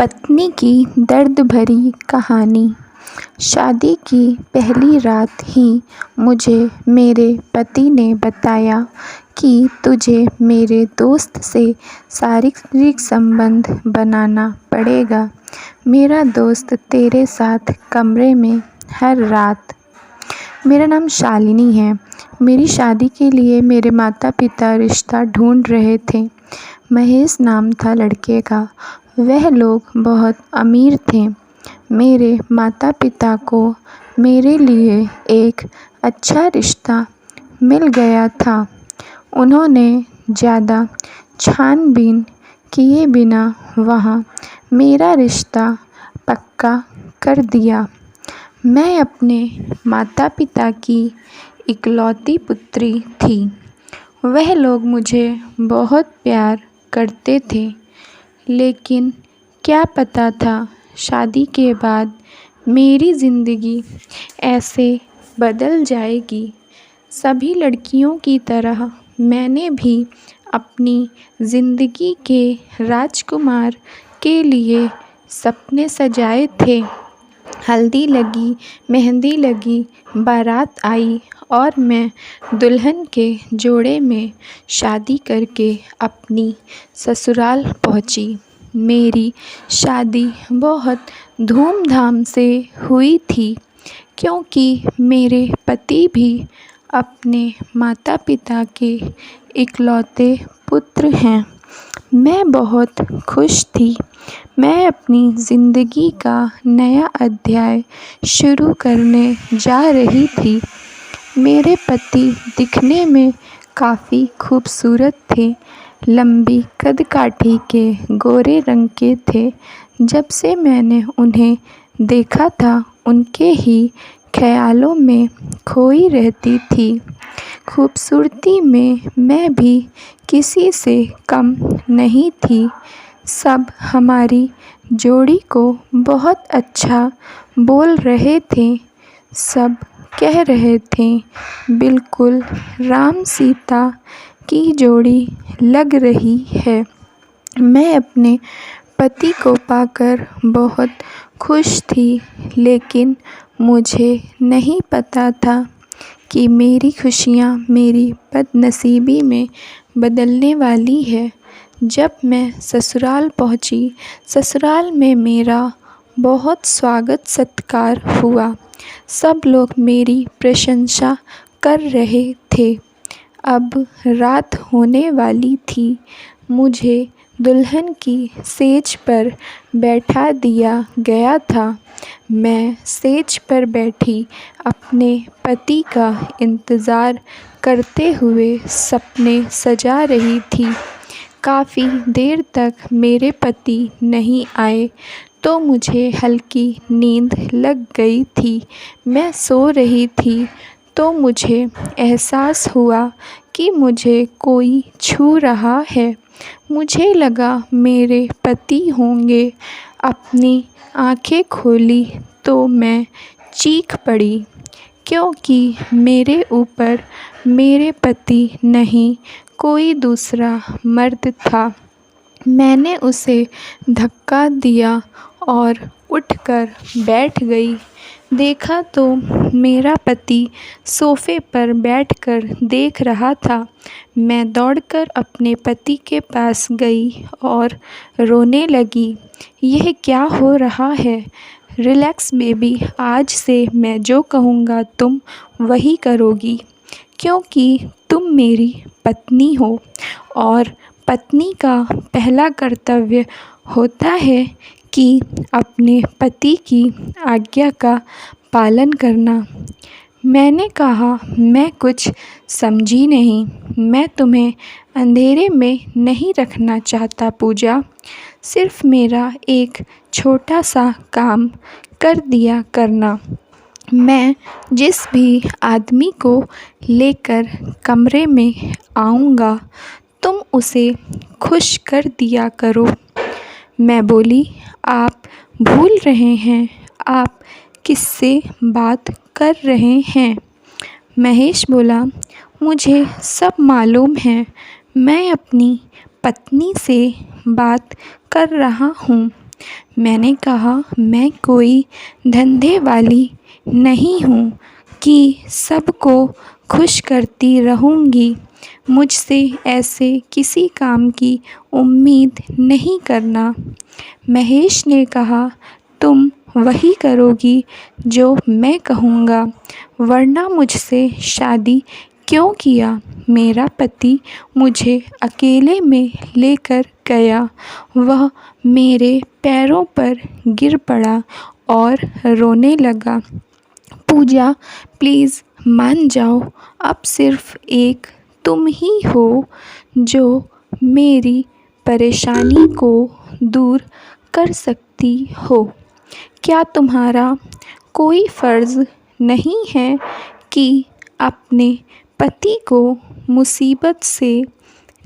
पत्नी की दर्द भरी कहानी। शादी की पहली रात ही मुझे मेरे पति ने बताया कि तुझे मेरे दोस्त से शारीरिक संबंध बनाना पड़ेगा। मेरा दोस्त तेरे साथ कमरे में हर रात। मेरा नाम शालिनी है। मेरी शादी के लिए मेरे माता पिता रिश्ता ढूंढ रहे थे। महेश नाम था लड़के का। वह लोग बहुत अमीर थे। मेरे माता पिता को मेरे लिए एक अच्छा रिश्ता मिल गया था। उन्होंने ज़्यादा छानबीन किए बिना वहाँ मेरा रिश्ता पक्का कर दिया। मैं अपने माता पिता की इकलौती पुत्री थी। वह लोग मुझे बहुत प्यार करते थे, लेकिन क्या पता था शादी के बाद मेरी ज़िंदगी ऐसे बदल जाएगी। सभी लड़कियों की तरह मैंने भी अपनी ज़िंदगी के राजकुमार के लिए सपने सजाए थे। हल्दी लगी, मेहंदी लगी, बारात आई और मैं दुल्हन के जोड़े में शादी करके अपनी ससुराल पहुंची। मेरी शादी बहुत धूमधाम से हुई थी, क्योंकि मेरे पति भी अपने माता पिता के इकलौते पुत्र हैं। मैं बहुत खुश थी। मैं अपनी ज़िंदगी का नया अध्याय शुरू करने जा रही थी। मेरे पति दिखने में काफ़ी खूबसूरत थे। लंबी कदकाठी के गोरे रंग के थे। जब से मैंने उन्हें देखा था, उनके ही ख्यालों में खोई रहती थी। खूबसूरती में मैं भी किसी से कम नहीं थी। सब हमारी जोड़ी को बहुत अच्छा बोल रहे थे। सब कह रहे थे, बिल्कुल राम सीता की जोड़ी लग रही है। मैं अपने पति को पाकर बहुत खुश थी, लेकिन मुझे नहीं पता था कि मेरी खुशियाँ मेरी बदनसीबी में बदलने वाली है। जब मैं ससुराल पहुंची, ससुराल में मेरा बहुत स्वागत सत्कार हुआ। सब लोग मेरी प्रशंसा कर रहे थे। अब रात होने वाली थी। मुझे दुल्हन की सेज पर बैठा दिया गया था। मैं सेज पर बैठी अपने पति का इंतज़ार करते हुए सपने सजा रही थी। काफ़ी देर तक मेरे पति नहीं आए, तो मुझे हल्की नींद लग गई थी। मैं सो रही थी तो मुझे एहसास हुआ कि मुझे कोई छू रहा है। मुझे लगा मेरे पति होंगे। अपनी आँखें खोली तो मैं चीख पड़ी, क्योंकि मेरे ऊपर मेरे पति नहीं, कोई दूसरा मर्द था। मैंने उसे धक्का दिया और उठकर बैठ गई। देखा तो मेरा पति सोफ़े पर बैठकर देख रहा था। मैं दौड़कर अपने पति के पास गई और रोने लगी। यह क्या हो रहा है? रिलैक्स बेबी, आज से मैं जो कहूँगा तुम वही करोगी, क्योंकि तुम मेरी पत्नी हो और पत्नी का पहला कर्तव्य होता है कि अपने पति की आज्ञा का पालन करना। मैंने कहा, मैं कुछ समझी नहीं। मैं तुम्हें अंधेरे में नहीं रखना चाहता पूजा। सिर्फ मेरा एक छोटा सा काम कर दिया करना। मैं जिस भी आदमी को लेकर कमरे में आऊँगा, तुम उसे खुश कर दिया करो। मैं बोली, आप भूल रहे हैं, आप किससे बात कर रहे हैं? महेश बोला, मुझे सब मालूम है। मैं अपनी पत्नी से बात कर रहा हूँ। मैंने कहा, मैं कोई धंधे वाली नहीं हूँ कि सबको खुश करती रहूँगी। मुझसे ऐसे किसी काम की उम्मीद नहीं करना। महेश ने कहा, तुम वही करोगी जो मैं कहूँगा, वरना मुझसे शादी क्यों किया? मेरा पति मुझे अकेले में लेकर गया। वह मेरे पैरों पर गिर पड़ा और रोने लगा। पूजा, प्लीज़ मान जाओ, अब सिर्फ़ एक तुम ही हो जो मेरी परेशानी को दूर कर सकती हो। क्या तुम्हारा कोई फ़र्ज़ नहीं है कि अपने पति को मुसीबत से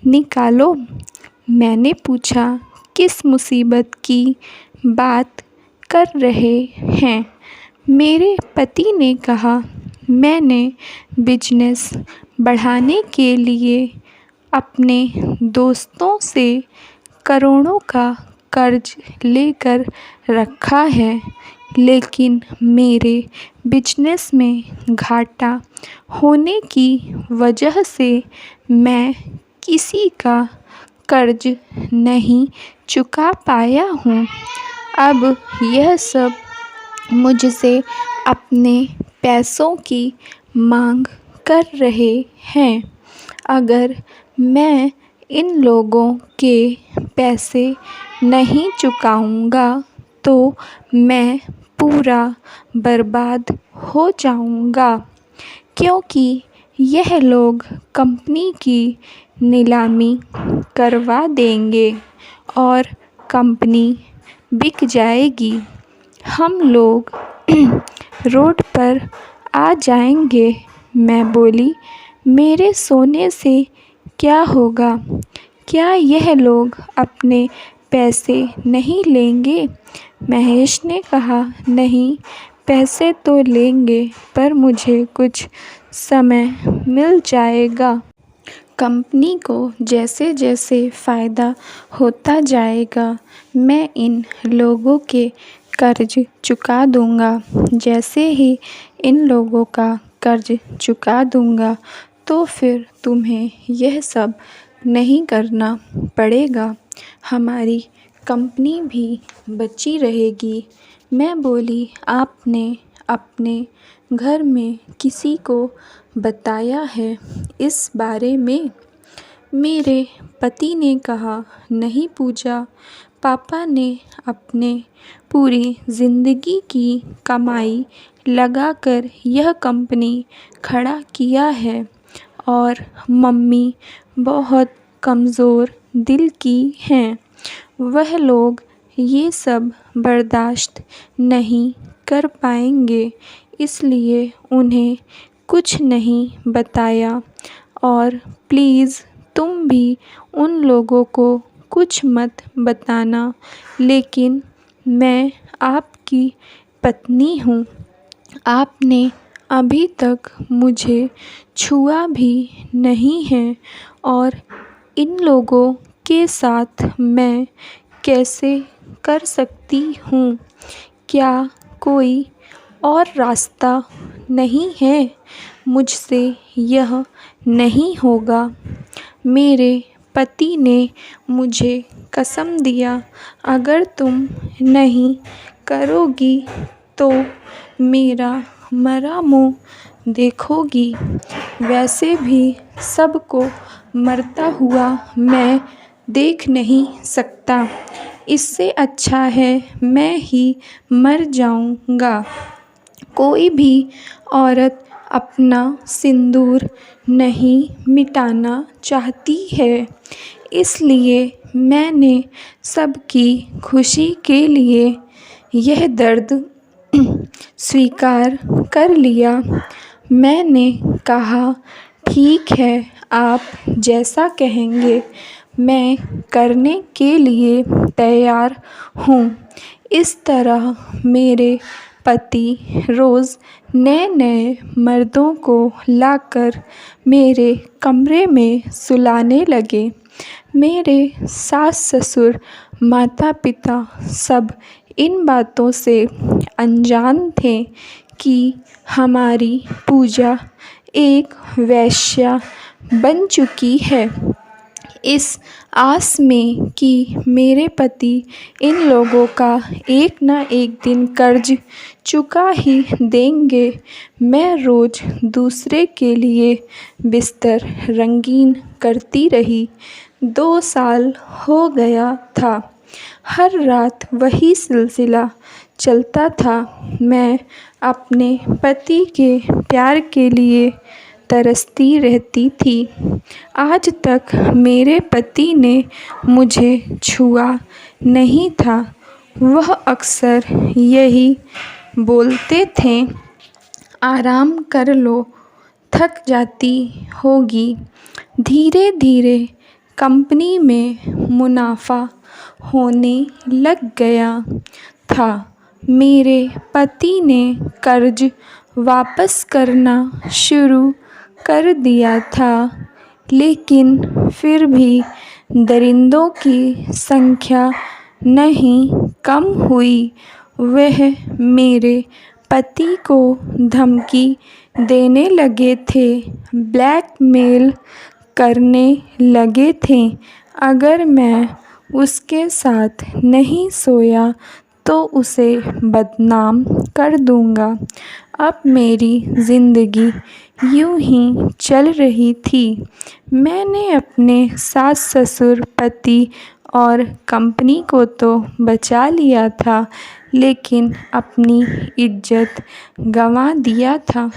निकालो? मैंने पूछा, किस मुसीबत की बात कर रहे हैं? मेरे पति ने कहा, मैंने बिजनेस बढ़ाने के लिए अपने दोस्तों से करोड़ों का कर्ज लेकर रखा है, लेकिन मेरे बिजनेस में घाटा होने की वजह से मैं किसी का कर्ज नहीं चुका पाया हूँ। अब यह सब मुझसे अपने पैसों की मांग कर रहे हैं। अगर मैं इन लोगों के पैसे नहीं चुकाऊंगा तो मैं पूरा बर्बाद हो जाऊंगा, क्योंकि यह लोग कंपनी की नीलामी करवा देंगे और कंपनी बिक जाएगी। हम लोग रोड पर आ जाएंगे। मैं बोली, मेरे सोने से क्या होगा? क्या यह लोग अपने पैसे नहीं लेंगे? महेश ने कहा, नहीं, पैसे तो लेंगे, पर मुझे कुछ समय मिल जाएगा। कंपनी को जैसे जैसे फ़ायदा होता जाएगा, मैं इन लोगों के कर्ज चुका दूंगा। जैसे ही इन लोगों का कर्ज चुका दूंगा तो फिर तुम्हें यह सब नहीं करना पड़ेगा। हमारी कंपनी भी बची रहेगी। मैं बोली, आपने अपने घर में किसी को बताया है इस बारे में? मेरे पति ने कहा, नहीं पूजा, पापा ने अपने पूरी ज़िंदगी की कमाई लगाकर यह कंपनी खड़ा किया है और मम्मी बहुत कमज़ोर दिल की हैं। वह लोग ये सब बर्दाश्त नहीं कर पाएंगे, इसलिए उन्हें कुछ नहीं बताया। और प्लीज़ तुम भी उन लोगों को कुछ मत बताना, लेकिन मैं आपकी पत्नी हूँ। आपने अभी तक मुझे छुआ भी नहीं है और इन लोगों के साथ मैं कैसे कर सकती हूँ? क्या कोई और रास्ता नहीं है? मुझसे यह नहीं होगा। मेरे पति ने मुझे कसम दिया, अगर तुम नहीं करोगी तो मेरा मरा मुँह देखोगी। वैसे भी सबको मरता हुआ मैं देख नहीं सकता। इससे अच्छा है मैं ही मर जाऊंगा। कोई भी औरत अपना सिंदूर नहीं मिटाना चाहती है, इसलिए मैंने सबकी खुशी के लिए यह दर्द स्वीकार कर लिया। मैंने कहा, ठीक है, आप जैसा कहेंगे मैं करने के लिए तैयार हूँ। इस तरह मेरे पति रोज़ नए नए मर्दों को लाकर मेरे कमरे में सुलाने लगे। मेरे सास ससुर माता पिता सब इन बातों से अनजान थे कि हमारी पूजा एक वेश्या बन चुकी है। इस आस में कि मेरे पति इन लोगों का एक न एक दिन कर्ज चुका ही देंगे, मैं रोज़ दूसरे के लिए बिस्तर रंगीन करती रही। 2 साल हो गया था। हर रात वही सिलसिला चलता था। मैं अपने पति के प्यार के लिए तरसती रहती थी। आज तक मेरे पति ने मुझे छुआ नहीं था। वह अक्सर यही बोलते थे, आराम कर लो, थक जाती होगी। धीरे धीरे कंपनी में मुनाफा होने लग गया था। मेरे पति ने कर्ज वापस करना शुरू कर दिया था, लेकिन फिर भी दरिंदों की संख्या नहीं कम हुई। वह मेरे पति को धमकी देने लगे थे, ब्लैकमेल करने लगे थे। अगर मैं उसके साथ नहीं सोया तो उसे बदनाम कर दूँगा। अब मेरी ज़िंदगी यूं ही चल रही थी। मैंने अपने सास ससुर, पति और कंपनी को तो बचा लिया था, लेकिन अपनी इज्जत गंवा दिया था।